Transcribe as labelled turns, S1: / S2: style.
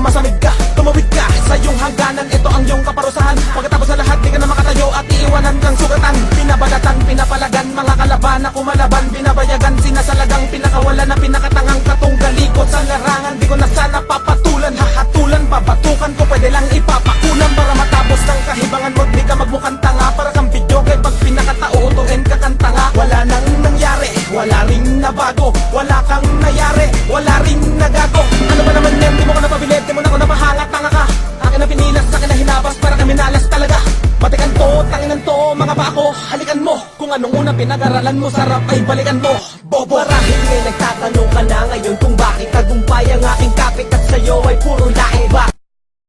S1: masamig ka, tumawid ka sa iyong hangganan. Ito ang iyong kaparusahan. Pagkatapos sa lahat, di ka na makatayo at iiwanan kang sugatan. Pinabagatan, pinapalagan, mga kalaban na kumalaban. Binabayagan, sinasalagang pinakawala na pinakatangang katunggalikot sa larangan. Di ko na sana papatulan, hahatulan, babatukan ko, pwede lang ipapakulan para matapos ng kahibangan mo. Di ka magmukhang tanga, para kang video kay pag pinakatautuin ka kang tanga. Wala nang nangyari, wala ring nabago, wala kang nayari, wala ring nagago. Ano ba naman yan, di mo ko napabilit, di mo na ko napahangat, tanga ka. Akin na pinilas, akin na hinabas, para kami nalas talaga. Batikan to, tanginan to, mga bako, halikan mo. Kung anong unang pinag-aralan mo, sarap ay balikan mo, bobo.
S2: Marahil ngay nagtatanong ka na ngayon kung bakit tagumpay ang aking kapit at sa'yo ay puro laing.